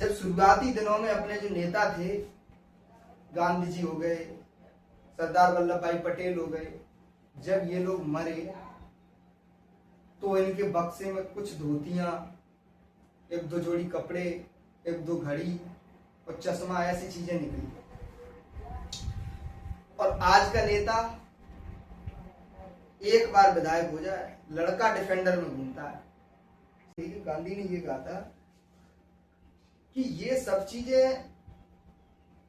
जब शुरुआती दिनों में अपने जो नेता थे, गांधी जी हो गए, सरदार वल्लभ भाई पटेल हो गए, जब ये लोग मरे तो इनके बक्से में कुछ धोतियां, एक दो जोड़ी कपड़े, एक दो घड़ी और चश्मा, ऐसी चीजें निकली। और आज का नेता एक बार विधायक हो जाए, लड़का डिफेंडर में घूमता है। गांधी ने ये कहा था कि ये सब चीजें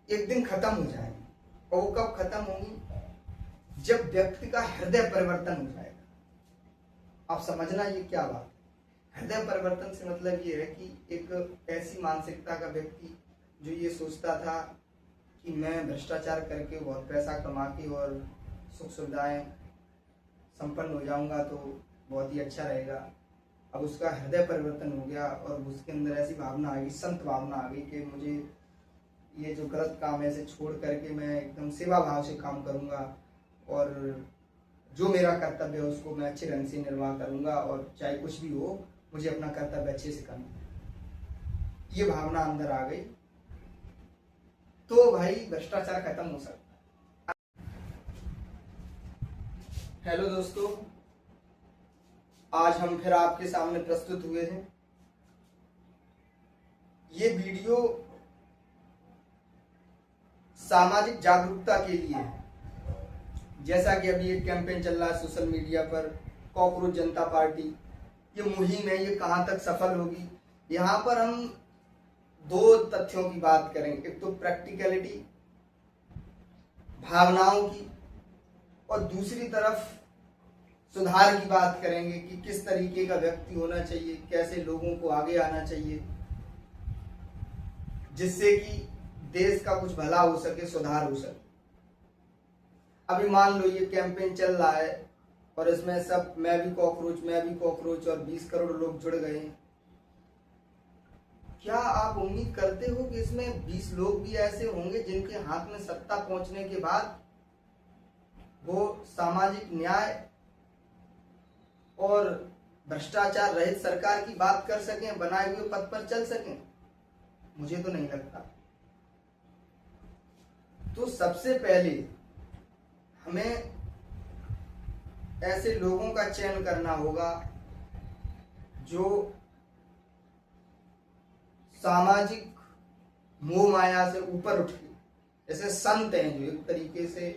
एक दिन खत्म हो जाएंगी, और वो कब खत्म होंगी? जब व्यक्ति का हृदय परिवर्तन हो जाएगा। आप समझना ये क्या बात है। हृदय परिवर्तन से मतलब ये है कि एक ऐसी मानसिकता का व्यक्ति जो ये सोचता था कि मैं भ्रष्टाचार करके बहुत पैसा कमा के और सुख सुविधाएं संपन्न हो जाऊंगा तो बहुत ही अच्छा रहेगा, अब उसका हृदय परिवर्तन हो गया और उसके अंदर ऐसी भावना आ गई, संत भावना आ गई कि मुझे ये जो गलत काम है इसे छोड़ करके मैं एकदम सेवा भाव से काम करूंगा और जो मेरा कर्तव्य है उसको मैं अच्छे ढंग से निर्वाह करूंगा और चाहे कुछ भी हो मुझे अपना कर्तव्य अच्छे से करना। ये भावना अंदर आ गई तो भाई भ्रष्टाचार खत्म हो सकता है। हेलो दोस्तों, आज हम फिर आपके सामने प्रस्तुत हुए हैं। ये वीडियो सामाजिक जागरूकता के लिए है। जैसा कि अभी एक कैंपेन चल रहा है सोशल मीडिया पर, कॉकरोच जनता पार्टी, ये मुहिम है, ये कहां तक सफल होगी। यहाँ पर हम दो तथ्यों की बात करेंगे, एक तो प्रैक्टिकलिटी, भावनाओं की, और दूसरी तरफ सुधार की बात करेंगे कि किस तरीके का व्यक्ति होना चाहिए, कैसे लोगों को आगे आना चाहिए जिससे कि देश का कुछ भला हो सके, सुधार हो सके। अभी मान लो ये कैंपेन चल रहा है और इसमें सब मैं भी कॉकरोच और 20 करोड़ लोग जुड़ गए हैं। क्या आप उम्मीद करते हो कि इसमें 20 लोग भी ऐसे होंगे जिनके हाथ में सत्ता पहुंचने के बाद वो सामाजिक न्याय और भ्रष्टाचार रहित सरकार की बात कर सकें, बनाए हुए पद पर चल सकें? मुझे तो नहीं लगता। तो सबसे पहले हमें ऐसे लोगों का चयन करना होगा जो सामाजिक मोह माया से ऊपर उठ के, जैसे संत हैं जो एक तरीके से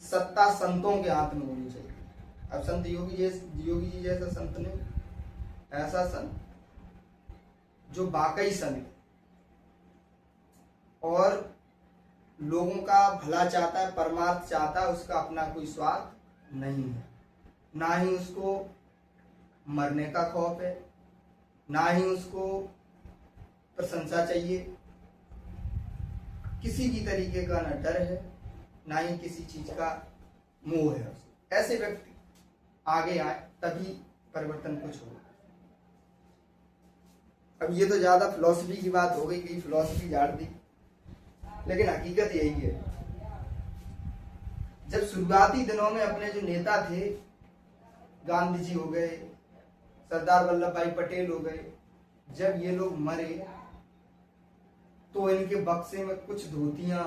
सत्ता संतों के हाथ में होनी चाहिए। अब संत योगी जी जैसा संत नहीं, ऐसा संत जो वाकई संत और लोगों का भला चाहता है, परमार्थ चाहता है, उसका अपना कोई स्वार्थ नहीं है, ना ही उसको मरने का खौफ है, ना ही उसको प्रशंसा चाहिए, किसी भी तरीके का न डर है, ना ही किसी चीज का मोह है। ऐसे व्यक्ति आगे आए तभी परिवर्तन कुछ होगा। अब ये तो ज्यादा फिलॉसफी की बात हो गई कि फिलॉसफी झाड़ दी, लेकिन हकीकत यही है। जब शुरुआती दिनों में अपने जो नेता थे, गांधी जी हो गए, सरदार वल्लभ भाई पटेल हो गए, जब ये लोग मरे तो इनके बक्से में कुछ धोतियां,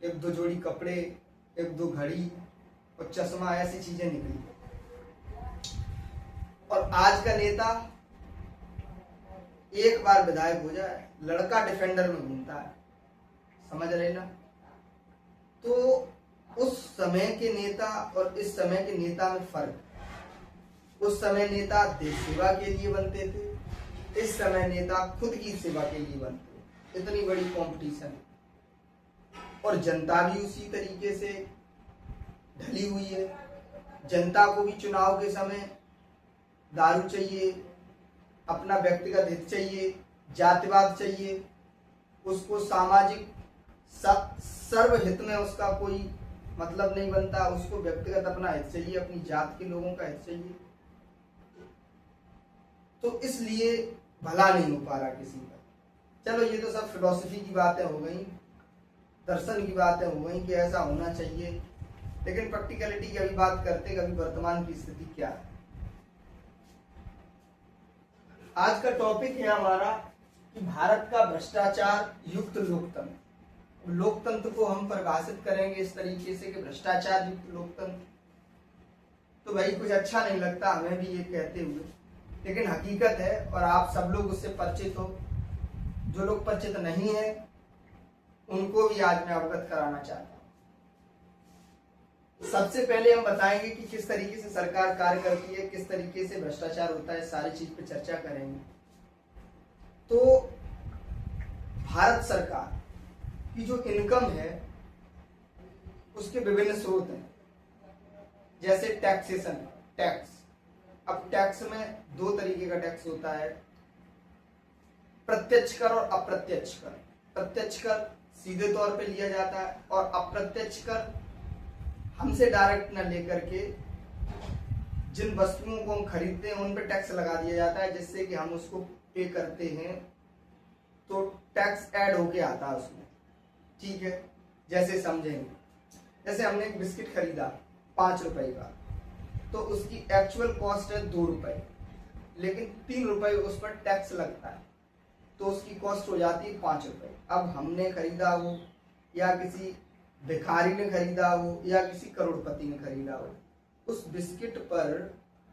एक दो जोड़ी कपड़े, एक दो घड़ी और चश्मा, ऐसी चीजें निकली। और आज का नेता एक बार विधायक हो जाए, लड़का डिफेंडर में घूमता है। समझ रहे ना? तो उस समय के नेता और इस समय के नेता में फर्क। उस समय नेता देश सेवा के लिए बनते थे, इस समय नेता खुद की सेवा के लिए बनते। इतनी बड़ी कंपटीशन, और जनता भी उसी तरीके से ढली हुई है। जनता को भी चुनाव के समय दारू चाहिए, अपना व्यक्तिगत हित चाहिए, जातिवाद चाहिए, उसको सामाजिक सर्वहित में उसका कोई मतलब नहीं बनता, उसको व्यक्तिगत अपना हित चाहिए, अपनी जात के लोगों का हित चाहिए। तो इसलिए भला नहीं हो पा रहा किसी का। चलो ये तो सब फिलॉसफी की बातें हो गई, दर्शन की बातें हो गई कि ऐसा होना चाहिए, लेकिन प्रैक्टिकलिटी की अभी बात करते हैं, अभी वर्तमान की स्थिति क्या है। आज का टॉपिक है हमारा कि भारत का भ्रष्टाचार युक्त लोकतंत्र, लोकतंत्र को हम परिभाषित करेंगे इस तरीके से कि भ्रष्टाचार युक्त लोकतंत्र, तो भाई कुछ अच्छा नहीं लगता हमें भी ये कहते हुए, लेकिन हकीकत है और आप सब लोग उससे परिचित हो। जो लोग परिचित नहीं है उनको भी आज मैं अवगत कराना चाहता हूँ। सबसे पहले हम बताएंगे कि किस तरीके से सरकार कार्य करती है, किस तरीके से भ्रष्टाचार होता है, सारी चीज पे चर्चा करेंगे। तो भारत सरकार की जो इनकम है उसके विभिन्न स्रोत हैं, जैसे टैक्सेशन, टैक्स। अब टैक्स में दो तरीके का टैक्स होता है, प्रत्यक्ष कर और अप्रत्यक्ष कर। प्रत्यक्ष कर सीधे तौर पे लिया जाता है और अप्रत्यक्ष कर हमसे डायरेक्ट न लेकर के जिन वस्तुओं को हम खरीदते हैं उन पे टैक्स लगा दिया जाता है, जिससे कि हम उसको पे करते हैं तो टैक्स ऐड होके आता है उसमें। ठीक है, जैसे समझेंगे, जैसे हमने एक बिस्किट खरीदा 5 रुपए का, तो उसकी एक्चुअल कॉस्ट है 2 रुपए, लेकिन 3 रुपए उस पर टैक्स लगता है, तो उसकी कॉस्ट हो जाती है 5 रुपए। अब हमने खरीदा हो या किसी भिखारी ने खरीदा हो या किसी करोड़पति ने खरीदा हो, उस बिस्किट पर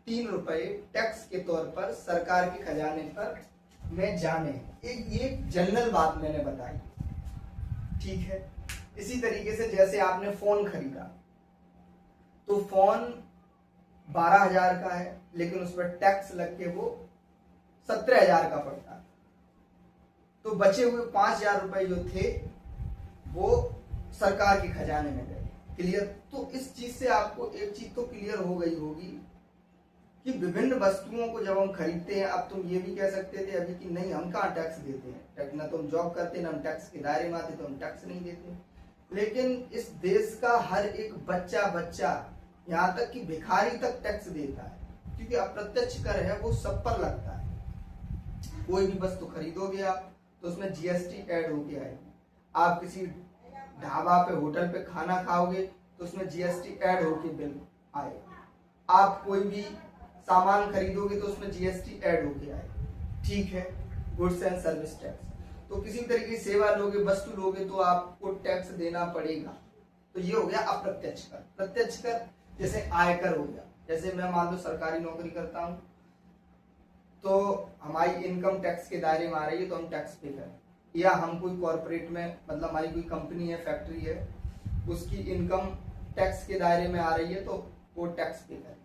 3 रुपए टैक्स के तौर पर सरकार के खजाने पर में जाने। एक जनरल बात मैंने बताई, ठीक है। इसी तरीके से जैसे आपने फोन खरीदा, तो फोन 12,000 का है, लेकिन उस पर टैक्स लग के वो 17,000 का पड़ता, तो बचे हुए 5,000 रुपए जो थे वो सरकार के खजाने में गए। क्लियर? तो इस चीज से आपको एक चीज तो क्लियर हो गई होगी कि विभिन्न वस्तुओं को जब हम खरीदते हैं, अब तुम ये भी कह सकते थे अभी कि नहीं हम कहाँ टैक्स देते हैं, ना तुम जॉब करते ना हम टैक्स के दायरे में आते, तो हम टैक्स नहीं देते। लेकिन इस देश का हर एक बच्चा यहाँ तक कि भिखारी तक टैक्स देता है, क्योंकि अप्रत्यक्ष कर है वो सब पर लगता है। कोई भी वस्तु खरीदोगे आप तो उसमें जीएसटी ऐड होके आएगी। आप किसी ढाबा पे, होटल पे खाना खाओगे तो उसमें जीएसटी ऐड होके बिल आएगा। आप कोई भी सामान खरीदोगे तो उसमें जीएसटी ऐड होके आएगा। ठीक है, गुड्स एंड सर्विस टैक्स। तो किसी तरीके की सेवा लोगे, वस्तु लोगे तो आपको टैक्स देना पड़ेगा। तो ये हो गया अप्रत्यक्ष कर। प्रत्यक्ष कर जैसे आयकर हो गया, जैसे मैं मान लो सरकारी नौकरी करता हूँ तो हमारी इनकम टैक्स के दायरे में आ रही है तो हम टैक्स पे करें, या हम कोई कॉर्पोरेट में, मतलब हमारी कोई कंपनी है, फैक्ट्री है, उसकी इनकम टैक्स के दायरे में आ रही है तो वो टैक्स पे करें।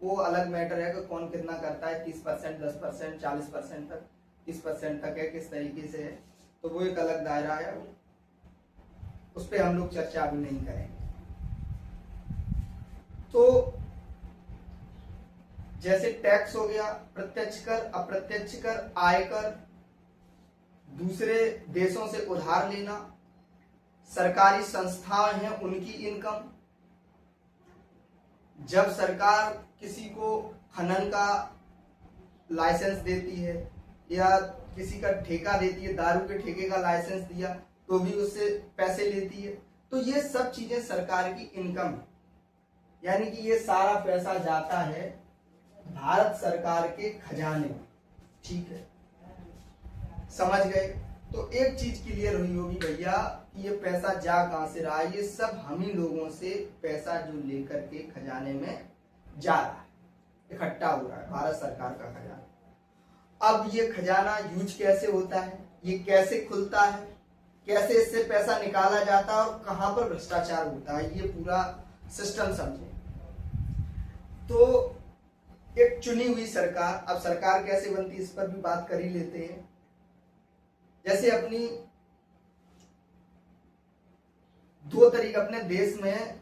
वो अलग मैटर है कि कौन कितना करता है, 30%, 10%, 40% तक, 30% तक है, किस तरीके से है, तो वो एक अलग दायरा है, उस पर हम लोग चर्चा अभी नहीं करेंगे। तो जैसे टैक्स हो गया, प्रत्यक्ष कर, अप्रत्यक्ष कर, आयकर, दूसरे देशों से उधार लेना, सरकारी संस्थाएं हैं उनकी इनकम, जब सरकार किसी को खनन का लाइसेंस देती है या किसी का ठेका देती है, दारू के ठेके का लाइसेंस दिया तो भी उससे पैसे लेती है, तो ये सब चीजें सरकार की इनकम है। यानी कि ये सारा पैसा जाता है भारत सरकार के खजाने में। ठीक है, समझ गए? तो एक चीज क्लियर हुई होगी भैया कि ये पैसा जा कहां से रहा है। ये सब हम ही लोगों से पैसा जो लेकर के खजाने में जा रहा है, इकट्ठा हो रहा है भारत सरकार का खजाना। अब ये खजाना यूज कैसे होता है, ये कैसे खुलता है, कैसे इससे पैसा निकाला जाता है और कहां पर भ्रष्टाचार होता है, ये पूरा सिस्टम समझे। तो एक चुनी हुई सरकार, अब सरकार कैसे बनती है इस पर भी बात कर ही लेते हैं। जैसे अपनी दो तरीके अपने देश में,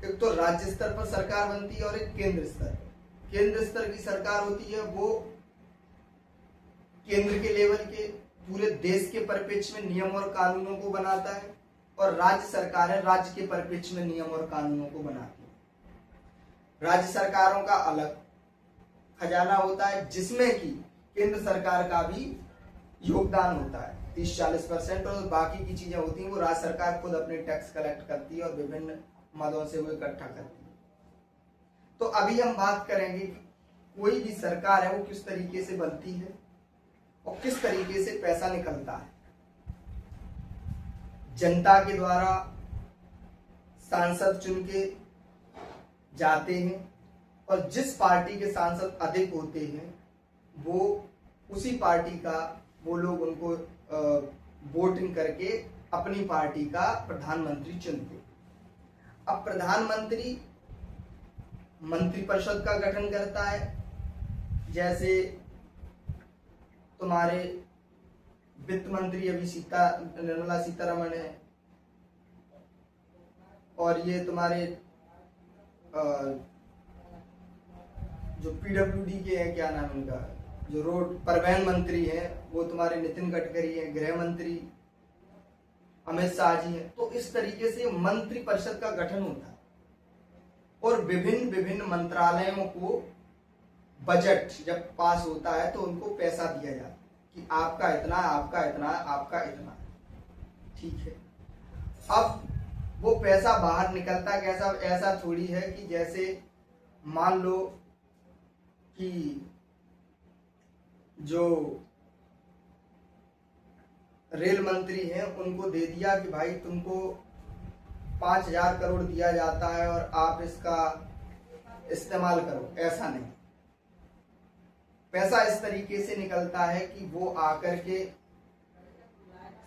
एक तो राज्य स्तर पर सरकार बनती है और एक केंद्र स्तर। केंद्र स्तर की सरकार होती है वो केंद्र के लेवल के पूरे देश के परिप्रेक्ष्य में नियम और कानूनों को बनाता है, और राज्य सरकार है राज्य के परिप्रेक्ष्य में नियम और कानूनों को बनाती है। राज्य सरकारों का अलग खजाना होता है जिसमें कि केंद्र सरकार का भी योगदान होता है 30-40%, और बाकी की चीजें होती हैं वो राज्य सरकार खुद अपने टैक्स कलेक्ट करती है और विभिन्न मदों से वो इकट्ठा करती है। तो अभी हम बात करेंगे कि कोई भी सरकार है वो किस तरीके से बनती है और किस तरीके से पैसा निकलता है। जनता के द्वारा सांसद चुन के जाते हैं और जिस पार्टी के सांसद अधिक होते हैं वो उसी पार्टी का वो लोग उनको वोटिंग करके अपनी पार्टी का प्रधानमंत्री चुनते। अब प्रधानमंत्री मंत्रिपरिषद का गठन करता है, जैसे तुम्हारे वित्त मंत्री अभी निर्मला सीतारमण है, और ये तुम्हारे जो पीडब्ल्यूडी के हैं, क्या नाम उनका, जो रोड परिवहन मंत्री हैं वो तुम्हारे नितिन गडकरी हैं, गृह मंत्री अमित शाह जी हैं। तो इस तरीके से मंत्रिपरिषद का गठन होता है और विभिन्न विभिन्न मंत्रालयों को बजट जब पास होता है तो उनको पैसा दिया जाता है कि आपका इतना, आपका इतना, आपका इतना, ठीक है। अब वो पैसा बाहर निकलता कैसा, ऐसा थोड़ी है कि जैसे मान लो कि जो रेल मंत्री हैं उनको दे दिया कि भाई तुमको 5,000 करोड़ दिया जाता है और आप इसका इस्तेमाल करो, ऐसा नहीं। पैसा इस तरीके से निकलता है कि वो आकर के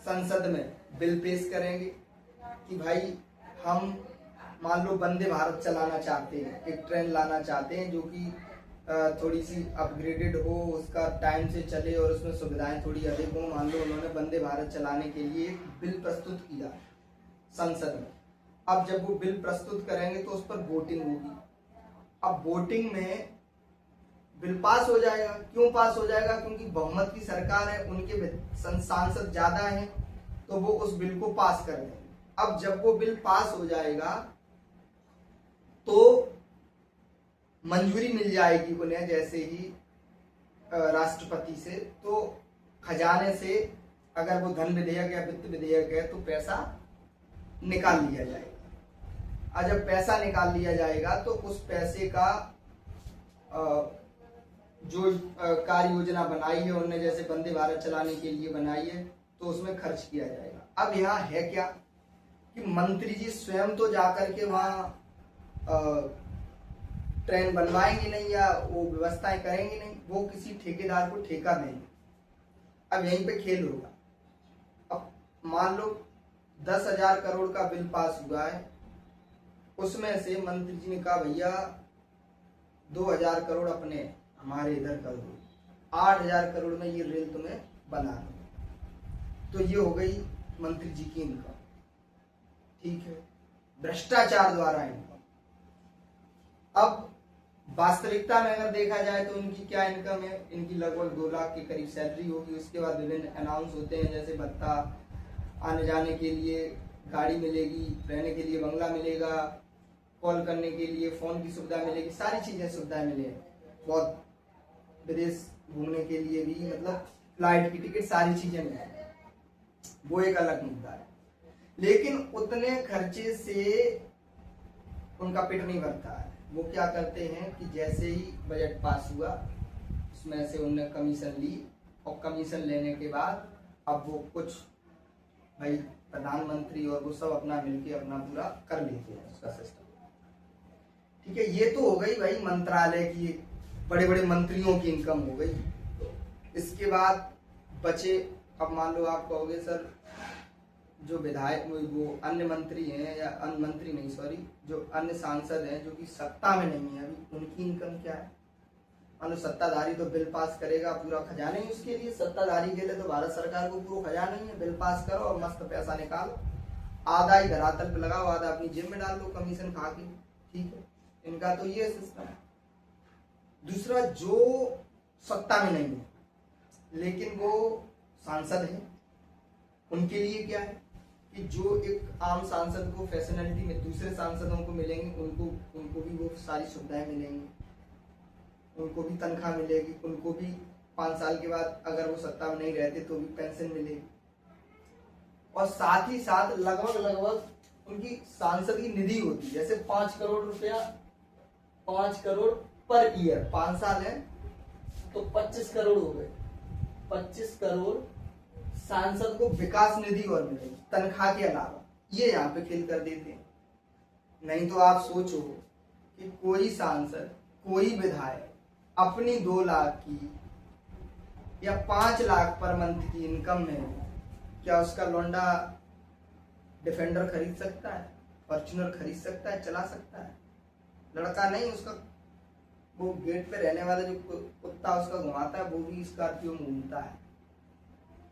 संसद में बिल पेश करेंगे कि भाई हम मान लो वंदे भारत चलाना चाहते हैं, एक ट्रेन लाना चाहते हैं जो कि थोड़ी सी अपग्रेडेड हो, उसका टाइम से चले और उसमें सुविधाएं थोड़ी अधिक हो। मान लो उन्होंने वंदे भारत चलाने के लिए एक बिल प्रस्तुत किया संसद में। अब जब वो बिल प्रस्तुत करेंगे तो उस पर वोटिंग होगी। अब वोटिंग में बिल पास हो जाएगा। क्यों पास हो जाएगा? क्योंकि बहुमत की सरकार है, उनके सांसद ज्यादा हैं तो वो उस बिल को पास कर देंगे। अब जब वो बिल पास हो जाएगा तो मंजूरी मिल जाएगी उन्हें, जैसे ही राष्ट्रपति से, तो खजाने से अगर वो धन विधेयक या वित्त विधेयक है तो पैसा निकाल लिया जाएगा। और जब पैसा निकाल लिया जाएगा तो उस पैसे का जो कार्य योजना बनाई है उन्होंने, जैसे वंदे भारत चलाने के लिए बनाई है, तो उसमें खर्च किया जाएगा। अब यहाँ है क्या कि मंत्री जी स्वयं तो जाकर के वहाँ ट्रेन बनवाएंगे नहीं या वो व्यवस्थाएं करेंगे नहीं, वो किसी ठेकेदार को ठेका देंगे। अब यहीं पे खेल होगा। अब मान लो 10,000 करोड़ का बिल पास हुआ है, उसमें से मंत्री जी ने कहा भैया 2,000 करोड़ अपने हमारे इधर कर दो, 8,000 करोड़ में ये रेल तुम्हें बना दो। तो ये हो गई मंत्री जी की इनकम, ठीक है, भ्रष्टाचार द्वारा इनकम। अब वास्तविकता में अगर देखा जाए तो इनकी क्या इनकम है, इनकी लगभग 2 लाख के करीब सैलरी होगी। उसके बाद विभिन्न अनाउंस होते हैं, जैसे भत्ता, आने जाने के लिए गाड़ी मिलेगी, रहने के लिए बंगला मिलेगा, कॉल करने के लिए फोन की सुविधा मिलेगी, सारी चीजें सुविधाएं मिलेगी। बहुत विदेश घूमने के लिए भी, मतलब फ्लाइट की टिकट, सारी चीजें मिलेगी, वो एक अलग मुद्दा है। लेकिन उतने खर्चे से उनका पेट नहीं भरता है। वो क्या करते हैं कि जैसे ही बजट पास हुआ उसमें से उन्होंने कमीशन ली, और कमीशन लेने के बाद अब वो कुछ भाई प्रधानमंत्री और वो सब अपना मिलके अपना पूरा कर लेते हैं उसका सिस्टम, ठीक है। ये तो हो गई भाई मंत्रालय की, बड़े बड़े मंत्रियों की इनकम हो गई। इसके बाद बचे, अब मान लो आप कहोगे सर जो विधायक, वो अन्य मंत्री हैं, या अन्य मंत्री नहीं सॉरी, जो अन्य सांसद हैं जो कि सत्ता में नहीं है अभी, उनकी इनकम क्या है? मान लो सत्ताधारी तो बिल पास करेगा, पूरा खजाना ही उसके लिए, सत्ताधारी के लिए तो भारत सरकार को पूरा खजाना ही है, बिल पास करो और मस्त पैसा निकालो, आधा ही धरातल पे लगाओ, आधा अपनी जेब में डाल दो कमीशन खा के, ठीक है। इनका तो ये सिस्टम है। दूसरा, जो सत्ता में नहीं है लेकिन वो सांसद है, उनके लिए क्या है कि जो एक आम सांसद को फैसिलिटी में दूसरे सांसदों को मिलेंगी, उनको भी वो सारी सुविधाएं मिलेंगी, उनको भी तनख्वाह मिलेगी, उनको भी 5 साल के बाद अगर वो सत्ता में नहीं रहते तो भी पेंशन मिलेगी, और साथ ही साथ लगभग उनकी सांसद की निधि होती है, जैसे 5 करोड़ रुपया, 5 करोड़ पर ईयर, 5 साल है तो 25 करोड़ हो गए, 25 करोड़ सांसद को विकास निधि और मिलेगी तनख्वाह के अलावा, ये यहाँ पे खेल कर देते हैं। नहीं तो आप सोचो कि कोई सांसद, कोई विधायक अपनी 2 लाख की या 5 लाख पर मंथ की इनकम में क्या उसका लौंडा डिफेंडर खरीद सकता है, फॉर्च्यूनर खरीद सकता है, चला सकता है? लड़का नहीं, उसका वो गेट पे रहने वाला जो कुत्ता उसका घुमाता है वो भी स्कॉर्पियो में घूमता है।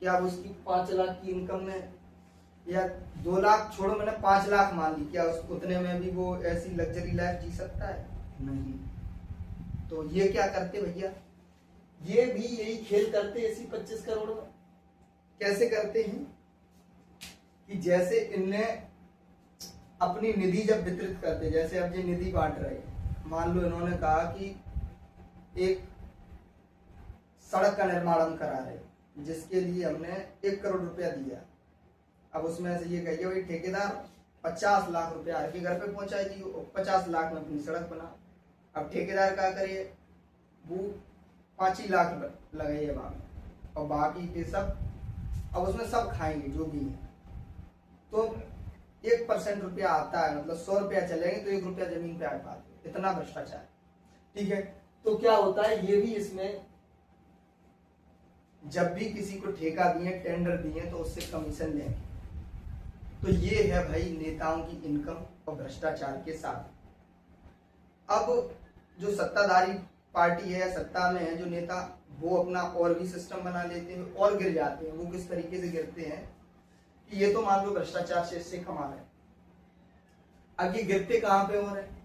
क्या उसकी 5 लाख की इनकम में, या 2 लाख छोड़ो, मैंने 5 लाख मान ली, क्या उस उतने में भी वो ऐसी लग्जरी लाइफ जी सकता है? नहीं। तो ये क्या करते भैया, ये भी यही खेल करते इसी 25 करोड़ में। कैसे करते हैं कि जैसे इनने अपनी निधि जब वितरित करते, जैसे अब ये निधि बांट रहे, मान लो इन्होंने कहा कि एक सड़क का निर्माण हम करा रहे जिसके लिए हमने 1 करोड़ रुपया दिया। अब उसमें से ये कहिए भाई ठेकेदार 50 लाख रुपया हर के घर पे पहुंचाई दी, 50 लाख में अपनी सड़क बना। अब ठेकेदार क्या करे, वो 5 ही लाख लगाइए बाकी, और बाकी के सब अब उसमें सब खाएंगे जो भी है। तो 1% रुपया आता है, मतलब 100 रुपया चलेंगे तो 1 रुपया जमीन पे आ पाते, इतना भ्रष्टाचार। ठीक है, तो क्या होता है, ये भी इसमें जब भी किसी को ठेका दिए, टेंडर दिए, तो उससे कमीशन लेंगे। तो ये है भाई नेताओं की इनकम और भ्रष्टाचार के साथ। अब जो सत्ताधारी पार्टी है, सत्ता में है जो नेता, वो अपना और भी सिस्टम बना लेते हैं और गिर जाते हैं। वो किस तरीके से गिरते हैं कि ये तो मान लो भ्रष्टाचार से इससे कमा रहे हैं, अब ये गिरते कहाँ पे हो रहे हैं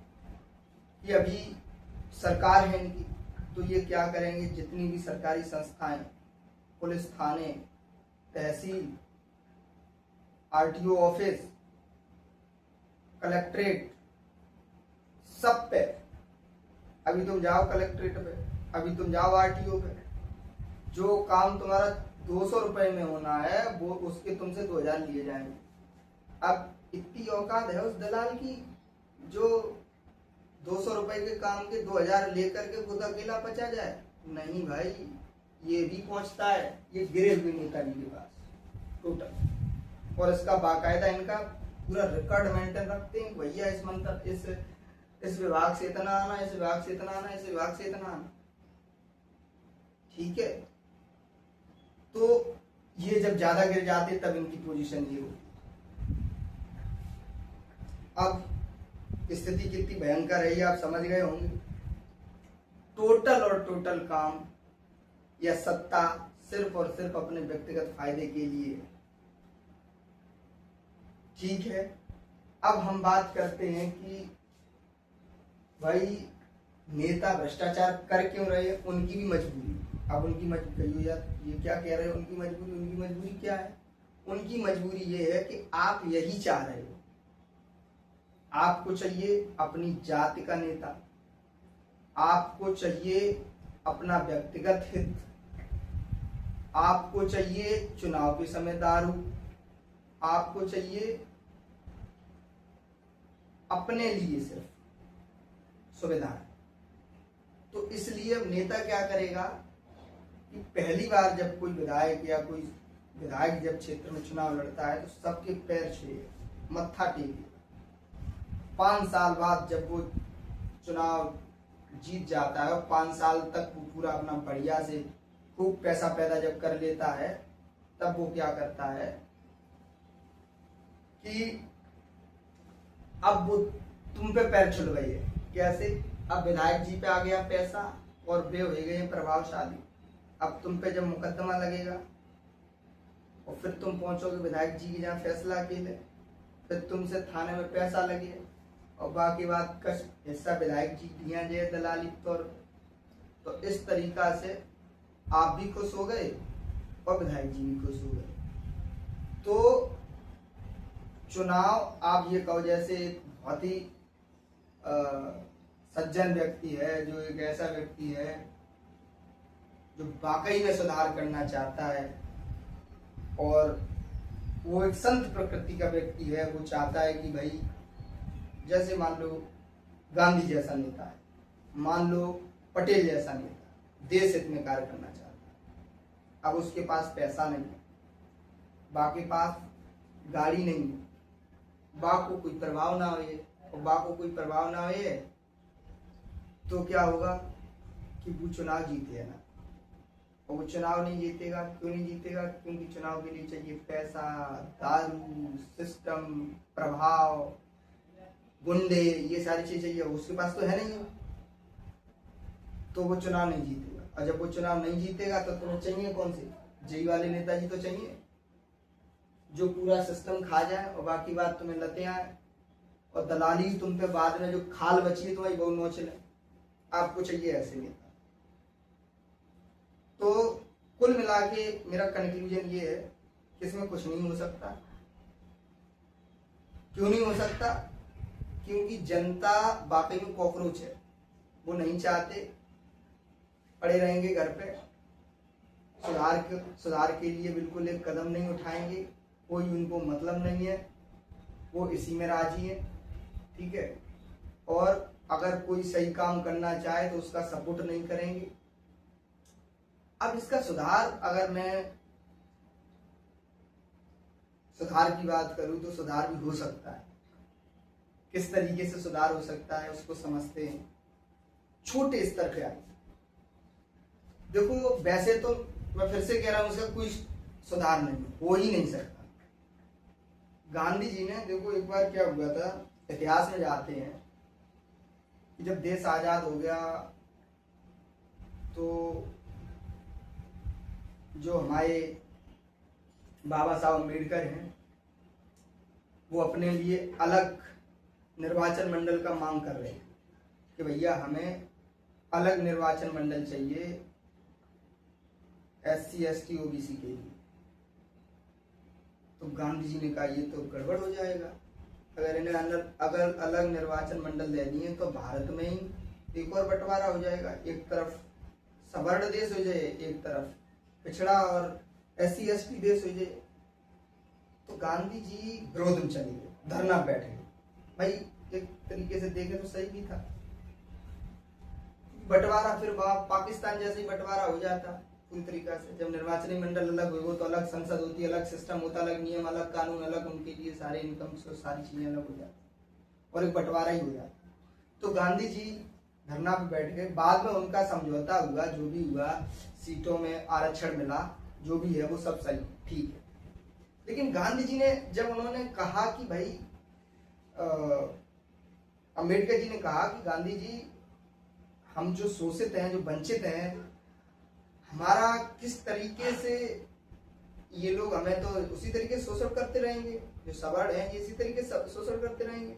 कि अभी सरकार है इनकी, तो ये क्या करेंगे, जितनी भी सरकारी संस्थाएं, पुलिस थाने, तहसील, आरटीओ ऑफिस, कलेक्ट्रेट, सब पे, अभी तुम जाओ कलेक्ट्रेट पे, अभी तुम जाओ आरटीओ पे, जो काम तुम्हारा 200 रुपए में होना है वो उसके तुमसे 2000 लिए जाएंगे। अब इतनी औकात है उस दलाल की जो 200 रुपए के काम के 2000 लेकर के खुद अकेला बचा जाए? नहीं भाई, ये भी पहुंचता है ये गिरे हुए नेताजी के पास टोटल, और इसका बाकायदा इनका पूरा रिकॉर्ड मेंटेन रखते हैं। भैया इस मंत्र इस विभाग से इतना आना, इस विभाग से इतना आना, इस विभाग से इतना आना। ठीक है, तो ये जब ज्यादा गिर जाते तब इनकी पोजीशन ये होती। अब स्थिति कितनी भयंकर है ये आप समझ गए होंगे। टोटल और टोटल काम या सत्ता सिर्फ और सिर्फ अपने व्यक्तिगत फायदे के लिए। ठीक है, अब हम बात करते हैं कि भाई नेता भ्रष्टाचार कर क्यों रहे हैं, उनकी भी मजबूरी। अब उनकी मजबूरी, यार ये क्या कह रहे हैं, उनकी मजबूरी क्या है? उनकी मजबूरी ये है कि आप यही चाह रहे हो, आपको चाहिए अपनी जाति का नेता, आपको चाहिए अपना व्यक्तिगत हित, आपको चाहिए चुनाव के समय दारू, आपको चाहिए अपने लिए सिर्फ सुविधाएं। तो इसलिए अब नेता क्या करेगा कि पहली बार जब कोई विधायक या कोई विधायक जब क्षेत्र में चुनाव लड़ता है तो सबके पैर छुए, मत्था टेके। 5 साल बाद जब वो चुनाव जीत जाता है और 5 साल तक वो पूरा अपना बढ़िया से खूब पैसा पैदा जब कर लेता है, तब वो क्या करता है कि अब वो तुम पे पैर छुलवाई है। कैसे? अब विधायक जी पे आ गया पैसा और वे हो गए प्रभावशाली। अब तुम पे जब मुकदमा लगेगा और फिर तुम पहुंचोगे विधायक जी की जहाँ फैसला के लिए, फिर तुमसे थाने में पैसा लगे और बाकी बात का हिस्सा विधायक जी दिया जाए दलाली तौर। तो इस तरीका से आप भी खुश हो गए और विधायक जी भी खुश हो गए। तो चुनाव आप ये कहो जैसे बहुत ही सज्जन व्यक्ति है, जो एक ऐसा व्यक्ति है जो वाकई में सुधार करना चाहता है और वो एक संत प्रकृति का व्यक्ति है। वो चाहता है कि भाई जैसे मान लो गांधी जैसा नेता है, मान लो पटेल जैसा नेता, देश हित में कार्य करना चाहता है। अब उसके पास पैसा नहीं है, बा के पास गाड़ी नहीं है, बा को कोई प्रभाव ना हो, और बा को कोई प्रभाव ना हो तो क्या होगा कि वो चुनाव जीते है ना, और वो चुनाव नहीं जीतेगा। क्यों नहीं जीतेगा? क्योंकि चुनाव के लिए चाहिए पैसा, दारू, सिस्टम, प्रभाव, गुंडे, ये सारी चीजें चाहिए, उसके पास तो है नहीं, तो वो चुनाव नहीं जीतेगा। और जब वो चुनाव नहीं जीतेगा तो तुम्हें चाहिए कौन से? जय वाले नेताजी तो चाहिए जो पूरा सिस्टम खा जाए और बाकी बात तुम्हें लते आए और दलाली तुम पे बाद में जो खाल बची है तुम्हारी बहुत नोच ले। आपको चाहिए ऐसे नेता। तो कुल मिला के मेरा कंक्लूजन ये है कि इसमें कुछ नहीं हो सकता। क्यों नहीं हो सकता? क्योंकि जनता वाकई में कॉकरोच है, वो नहीं चाहते, पड़े रहेंगे घर पे, सुधार के लिए बिल्कुल एक कदम नहीं उठाएंगे, कोई उनको मतलब नहीं है, वो इसी में राजी है, ठीक है। और अगर कोई सही काम करना चाहे तो उसका सपोर्ट नहीं करेंगे। अब इसका सुधार, अगर मैं सुधार की बात करूं तो सुधार भी हो सकता है। किस तरीके से सुधार हो सकता है उसको समझते हैं। छोटे स्तर पे आए, देखो वैसे तो मैं फिर से कह रहा हूं उसका कोई सुधार नहीं, हो ही नहीं सकता। गांधी जी ने, देखो एक बार क्या हुआ था, इतिहास में जाते हैं कि जब देश आजाद हो गया तो जो हमारे बाबा साहब अम्बेडकर हैं वो अपने लिए अलग निर्वाचन मंडल का मांग कर रहे थे कि भैया हमें अलग निर्वाचन मंडल चाहिए SC ST OBC के लिए। तो गांधी जी ने कहा ये तो गड़बड़ हो जाएगा, अगर इन्हें अगर अलग निर्वाचन मंडल दे दिए तो भारत में ही एक और बंटवारा हो जाएगा, एक तरफ सवर्ण देश हो जाए, एक तरफ पिछड़ा और SC ST देश हो जाए। तो गांधी जी विरोध में चले गए, धरना बैठे। भाई एक तरीके से देखें तो सही भी था, बंटवारा फिर पाकिस्तान जैसे ही बंटवारा हो जाता पूरी तरीका से। जब निर्वाचनी मंडल अलग हो तो अलग संसद होती, अलग सिस्टम होता, अलग नियम, अलग कानून, अलग उनके लिए सारे इनकम से सारी चीजें अलग हो जाती और एक बंटवारा ही हो जाता। तो गांधी जी धरना पे बैठ गए। बाद में उनका समझौता हुआ, जो भी हुआ, सीटों में आरक्षण मिला, जो भी है वो सब सही, ठीक है। लेकिन गांधी जी ने जब उन्होंने कहा कि भाई अम्बेडकर जी ने कहा कि गांधी जी हम जो शोषित हैं, जो वंचित हैं, हमारा किस तरीके से ये लोग हमें तो उसी तरीके से शोषण करते रहेंगे, जो सवर्ण हैं ये इसी तरीके से शोषण करते रहेंगे,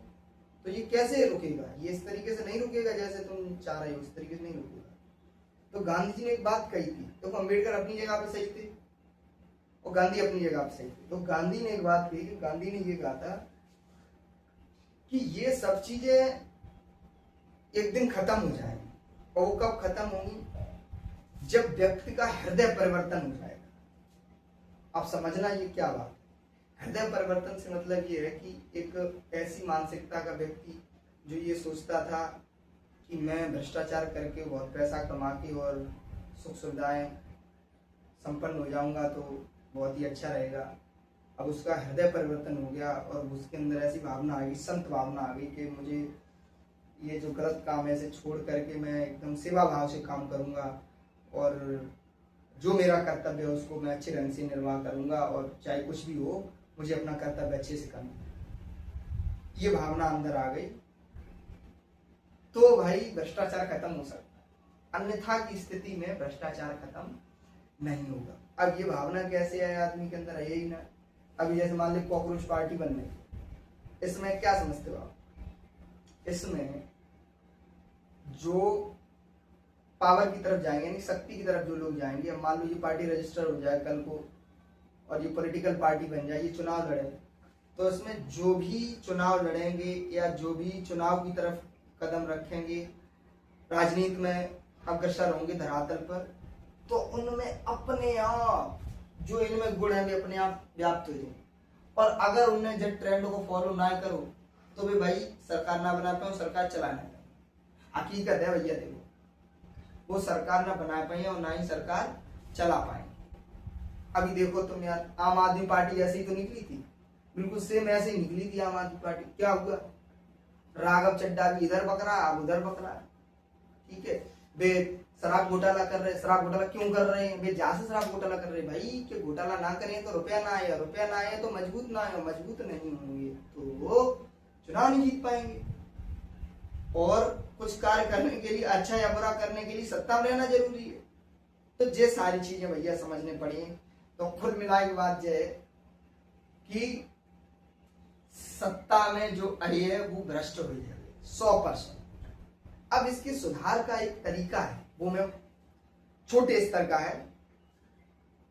तो ये कैसे रुकेगा? ये इस तरीके से नहीं रुकेगा जैसे तुम चाह रहे हो, इस तरीके से नहीं रुकेगा। तो गांधी जी ने एक बात कही थी, तो अम्बेडकर अपनी जगह पे सही थे और गांधी अपनी जगह पे सही थे। तो गांधी ने एक बात कही, गांधी ने ये कहा था कि ये सब चीजें एक दिन खत्म हो जाएंगी, और वो कब खत्म होंगी? जब व्यक्ति का हृदय परिवर्तन हो जाएगा। आप समझना ये क्या बात है। हृदय परिवर्तन से मतलब ये है कि एक ऐसी मानसिकता का व्यक्ति जो ये सोचता था कि मैं भ्रष्टाचार करके बहुत पैसा कमा के और सुख सुविधाएं संपन्न हो जाऊंगा तो बहुत ही अच्छा रहेगा। अब उसका हृदय परिवर्तन हो गया और उसके अंदर ऐसी भावना आ गई, संत भावना आ गई कि मुझे ये जो गलत काम है इसे छोड़ करके मैं एकदम सेवा भाव से काम करूंगा और जो मेरा कर्तव्य है उसको मैं अच्छे ढंग से निर्वाह करूंगा और चाहे कुछ भी हो मुझे अपना कर्तव्य अच्छे से करना। ये भावना अंदर आ गई तो भाई भ्रष्टाचार खत्म हो सकता है, अन्यथा की स्थिति में भ्रष्टाचार खत्म नहीं होगा। अब ये भावना कैसे आए आदमी के अंदर, है ही ना। अभी जैसे मान ली कॉकरोच पार्टी बन रही, इसमें क्या समझते हो आप? इसमें जो पावर की तरफ जाएंगे, यानी शक्ति की तरफ जो लोग जाएंगे, अब मान लो ये पार्टी रजिस्टर हो जाए कल को और ये पॉलिटिकल पार्टी बन जाए, ये चुनाव लड़े, तो इसमें जो भी चुनाव लड़ेंगे या जो भी चुनाव की तरफ कदम रखेंगे, राजनीति में अग्रसर होंगे धरातल पर, तो उनमें अपने आप जो इनमें गुण है वे अपने आप व्याप्त हो जाए। और अगर उन्हें जब ट्रेंड को फॉलो ना करो तो वे भाई सरकार ना बना पाए, सरकार चला ना पाए। हकीकत है भैया, देखो वो सरकार ना बना पाए और ना ही सरकार चला पाए। अभी देखो तुम यार, आम आदमी पार्टी ऐसी तो निकली थी, बिल्कुल सेम ऐसे ही निकली थी आम आदमी पार्टी। क्या हुआ, राघव चड्ढा भी इधर बकरा अब उधर बकरा। ठीक है, वे शराब घोटाला कर रहे, शराब घोटाला क्यों कर रहे हैं, वे जहां से शराब घोटाला कर रहे हैं भाई, कि घोटाला ना करें तो रुपया ना आए, रुपया ना आए तो मजबूत ना आए, मजबूत नहीं होंगे तो वो चुनाव नहीं जीत पाएंगे। और कुछ कार्य करने के लिए, अच्छा या बुरा करने के लिए सत्ता में रहना जरूरी है। तो ये सारी चीजें भैया समझने पड़ी। तो कुल मिला के बात यह है कि सत्ता में जो आई है वो भ्रष्ट हो जाएगी 100%। अब इसके सुधार का एक तरीका है, वो मैं छोटे स्तर का है,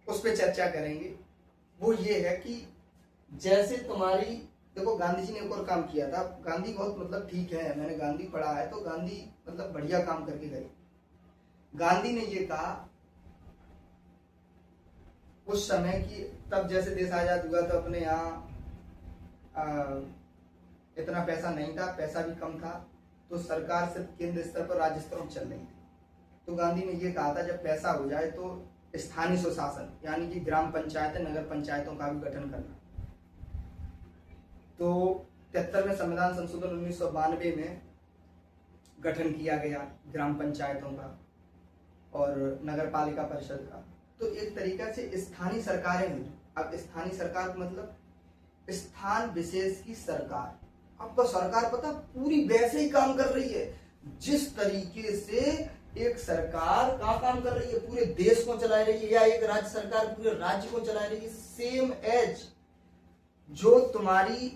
उस पर चर्चा करेंगे। वो ये है कि जैसे तुम्हारी, देखो गांधी जी ने एक और काम किया था। गांधी बहुत मतलब ठीक है, मैंने गांधी पढ़ा है तो गांधी मतलब बढ़िया काम करके गए। गांधी ने ये कहा उस समय की, तब जैसे देश आजाद हुआ तो अपने यहाँ इतना पैसा नहीं था, पैसा भी कम था, तो सरकार सिर्फ केंद्र स्तर पर राज्य स्तर पर चल रही थी। तो गांधी ने ये कहा था जब पैसा हो जाए तो स्थानीय स्वशासन यानी कि ग्राम पंचायतें, नगर पंचायतों का भी गठन करना। तो 73वें संविधान संशोधन 1992 में गठन किया गया ग्राम पंचायतों का और नगर पालिका परिषद का। तो एक तरीका से स्थानीय सरकारें हुई। अब स्थानीय सरकार मतलब स्थान विशेष की सरकार। आपको सरकार पता पूरी वैसे ही काम कर रही है जिस तरीके से एक सरकार कहाँ काम कर रही है, पूरे देश को चला रही है, या एक राज्य सरकार पूरे राज्य को चला रही है। सेम एज जो तुम्हारी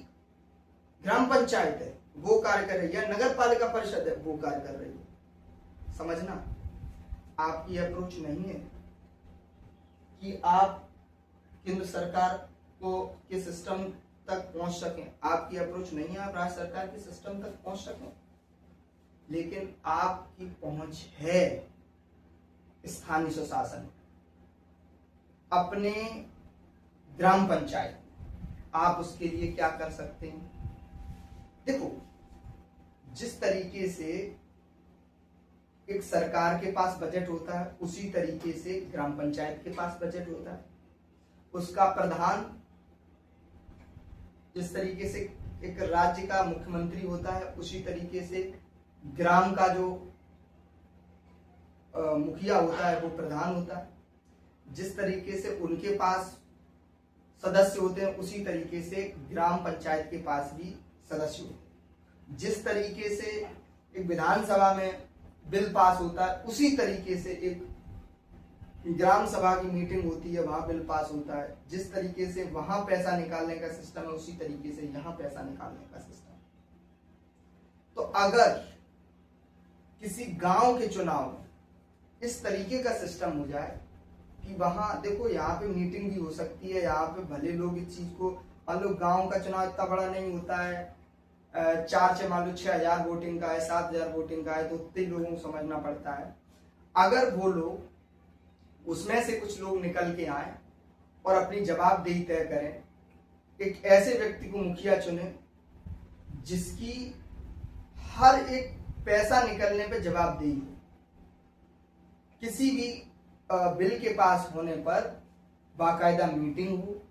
ग्राम पंचायत है वो कार्य कर रही है, नगर पालिका परिषद है वो कार्य कर रही है। समझना, आपकी अप्रोच नहीं है कि आप केंद्र सरकार को के सिस्टम तक पहुंच सकें, आपकी अप्रोच नहीं है आप राज्य सरकार के सिस्टम तक पहुंच सकें, लेकिन आपकी पहुंच है स्थानीय स्वशासन, अपने ग्राम पंचायत। आप उसके लिए क्या कर सकते हैं? देखो, जिस तरीके से एक सरकार के पास बजट होता है उसी तरीके से ग्राम पंचायत के पास बजट होता है। उसका प्रधान, जिस तरीके से एक राज्य का मुख्यमंत्री होता है उसी तरीके से ग्राम का जो मुखिया होता है वो प्रधान होता है। जिस तरीके से उनके पास सदस्य होते हैं उसी तरीके से ग्राम पंचायत के पास भी सदस्य होते हैं। जिस तरीके से एक विधानसभा में बिल पास होता है उसी तरीके से एक ग्राम सभा की मीटिंग होती है वहां बिल पास होता है। जिस तरीके से वहां पैसा निकालने का सिस्टम है उसी तरीके से यहाँ पैसा निकालने का सिस्टम। तो अगर किसी गांव के चुनाव में इस तरीके का सिस्टम हो जाए कि वहां देखो यहाँ पे मीटिंग भी हो सकती है, यहाँ पे भले लोग इस चीज को, मान लो गाँव का चुनाव इतना बड़ा नहीं होता है, 4 से मान लो 6,000 वोटिंग का है, 7,000 वोटिंग का है, तो उतने लोगों को समझना पड़ता है। अगर वो लोग उसमें से कुछ लोग निकल के आए और अपनी जवाबदेही तय करें, एक ऐसे व्यक्ति को मुखिया चुने जिसकी हर एक पैसा निकलने पे जवाबदेही हो, किसी भी बिल के पास होने पर बाकायदा मीटिंग हो,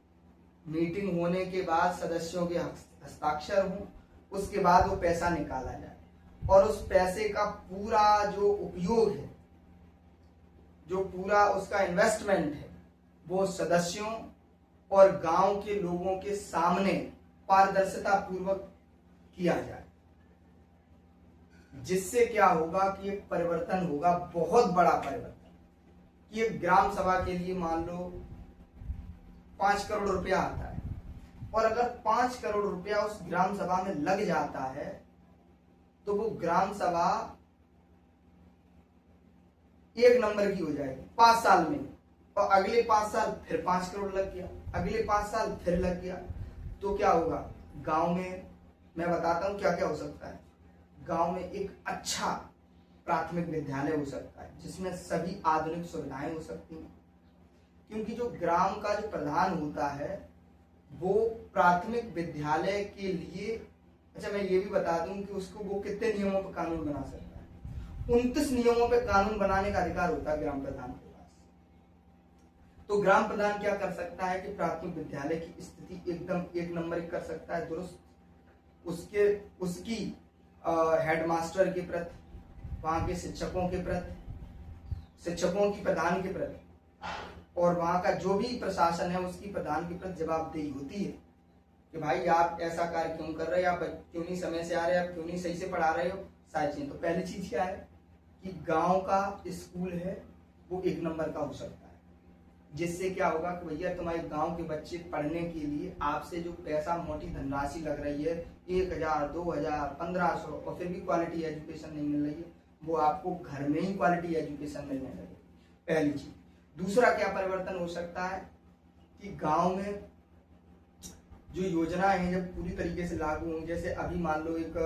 मीटिंग होने के बाद सदस्यों के हस्ताक्षर हो, उसके बाद वो पैसा निकाला जाए और उस पैसे का पूरा जो उपयोग है, जो पूरा उसका इन्वेस्टमेंट है, वो सदस्यों और गांव के लोगों के सामने पारदर्शिता पूर्वक किया जाए। जिससे क्या होगा कि एक परिवर्तन होगा, बहुत बड़ा परिवर्तन। कि एक ग्राम सभा के लिए मान लो 5 करोड़ रुपया आता है और अगर 5 करोड़ रुपया उस ग्राम सभा में लग जाता है तो वो ग्राम सभा 1 नंबर की हो जाएगी 5 साल में, और अगले 5 साल फिर 5 करोड़ लग गया, अगले 5 साल फिर लग गया। तो क्या होगा गांव में, मैं बताता हूं क्या क्या हो सकता है। गांव में एक अच्छा प्राथमिक विद्यालय हो सकता है जिसमें सभी आधुनिक सुविधाएं हो सकती हैं, क्योंकि जो ग्राम का जो प्रधान होता है वो प्राथमिक विद्यालय के लिए, अच्छा मैं ये भी बता दूं कि उसको वो कितने नियमों पर कानून बना सकता है, 29 नियमों पे कानून बनाने का अधिकार होता है ग्राम प्रधान के पास। तो ग्राम प्रधान क्या कर सकता है कि प्राथमिक विद्यालय की स्थिति एकदम एक नंबर कर सकता है दुरुस्त, उसकी हेडमास्टर के प्रति, वहाँ के शिक्षकों के प्रति, शिक्षकों की प्रधान के प्रति, और वहाँ का जो भी प्रशासन है उसकी प्रधान के प्रति जवाबदेही होती है कि भाई आप ऐसा कार्य क्यों कर रहे हो, आप क्यों नहीं समय से आ रहे हो, आप क्यों नहीं सही से पढ़ा रहे हो, सारी चीजें। तो पहली चीज क्या है कि गांव का स्कूल है वो एक नंबर का हो सकता है, जिससे क्या होगा कि भैया तुम्हारे गांव के बच्चे पढ़ने के लिए आपसे जो पैसा मोटी धनराशि लग रही है 1000, 2000, 1500, और फिर भी क्वालिटी एजुकेशन नहीं मिल रही है, वो आपको घर में ही क्वालिटी एजुकेशन मिलने लगे, पहली चीज। दूसरा क्या परिवर्तन हो सकता है कि गांव में जो योजनाएं हैं जब पूरी तरीके से लागू होंगी, जैसे अभी मान लो एक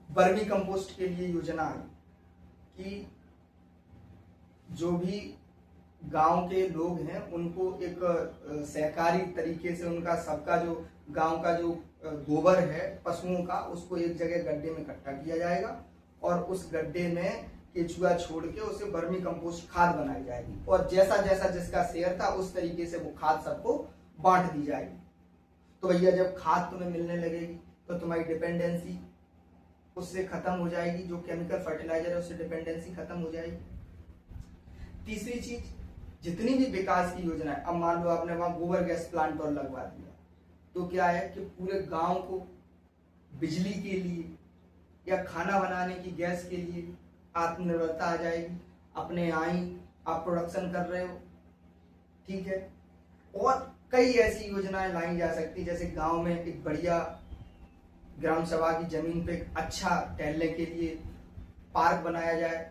वर्मी कंपोस्ट के लिए योजना है कि जो भी गांव के लोग हैं उनको एक सहकारी तरीके से उनका सबका जो गांव का जो गोबर है पशुओं का, उसको एक जगह गड्ढे में इकट्ठा किया जाएगा और उस गड्ढे में केचुआ छोड़ के उसे वर्मी कंपोस्ट खाद बनाई जाएगी, और जैसा जैसा जिसका शेयर था उस तरीके से वो खाद सबको बांट दी जाएगी। तो भैया जब खाद तुम्हें मिलने लगेगी तो तुम्हारी डिपेंडेंसी उससे खत्म हो जाएगी, जो केमिकल फर्टिलाइजर है उससे डिपेंडेंसी खत्म हो जाएगी। तीसरी चीज, जितनी भी विकास की योजना है, अब मान लो आपने वहां गोबर गैस प्लांट और लगवा दिया, तो क्या है कि पूरे गांव को बिजली के लिए या खाना बनाने की गैस के लिए आत्मनिर्भरता आ जाएगी, अपने यहाँ ही आप प्रोडक्शन कर रहे हो, ठीक है। और कई ऐसी योजनाएं लाई जा सकती, जैसे गांव में एक बढ़िया ग्राम सभा की जमीन पे एक अच्छा टहलने के लिए पार्क बनाया जाए,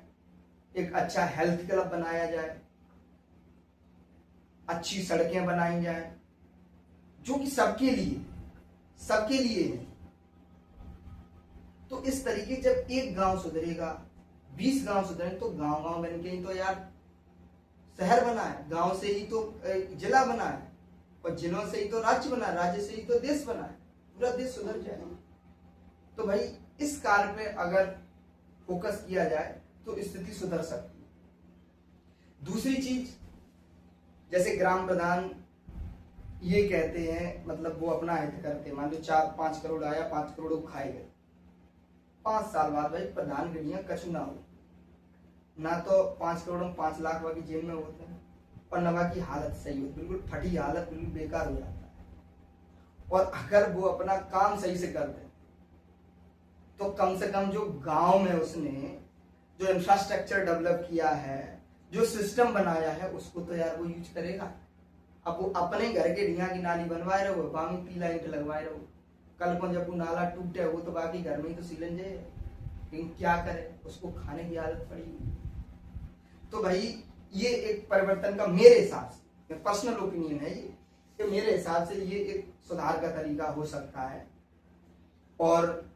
एक अच्छा हेल्थ क्लब बनाया जाए, अच्छी सड़कें बनाई जाए, जो कि सबके लिए है। तो इस तरीके जब एक गांव सुधरेगा, 20 गांव सुधरेंगे, तो गांव गांव बन के ही तो यार शहर बना है, गांव से ही तो जिला बना है, और जिलों से ही तो राज्य बना है, राज्य से ही तो देश बना है, पूरा देश सुधर जाएगा। तो भाई इस कार्य पे अगर फोकस किया जाए तो स्थिति सुधर सकती है। दूसरी चीज, जैसे ग्राम प्रधान ये कहते हैं, मतलब वो अपना हित करते हैं, मान लो 4-5 करोड़ आया, 5 करोड़ वो खाए गए, 5 साल बाद भाई प्रधान गणिया कछु ना हो, ना तो 5 करोड़ में 5 लाख वाकी जेब में होते हैं, और नवा की हालत सही हो, बिल्कुल फटी हालत, बिल्कुल बेकार हो जाता है। और अगर वो अपना काम सही से करते तो कम से कम जो गांव में उसने जो इंफ्रास्ट्रक्चर डेवलप किया है, जो सिस्टम बनाया है, उसको तो यार वो यूज करेगा। अब वो अपने घर के ढिया की नाली बनवाए रहो, बामी पीला ईंट लगवाए रहो, कल को जब वो नाला टूटे वो तो बाकी घर में ही तो सीलन जाए, लेकिन क्या करे, उसको खाने की आदत पड़ी। तो भाई ये एक परिवर्तन का मेरे हिसाब से, पर्सनल ओपिनियन है ये, कि मेरे हिसाब से ये एक सुधार का तरीका हो सकता है। और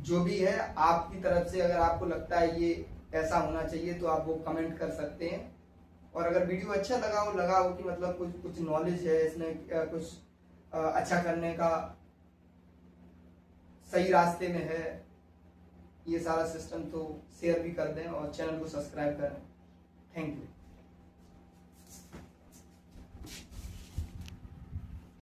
जो भी है आपकी तरफ से, अगर आपको लगता है ये ऐसा होना चाहिए तो आप वो कमेंट कर सकते हैं। और अगर वीडियो अच्छा लगा हो कि मतलब कुछ नॉलेज है इसमें, कुछ अच्छा करने का सही रास्ते में है ये सारा सिस्टम, तो शेयर भी कर दें और चैनल को सब्सक्राइब करें। Thank you.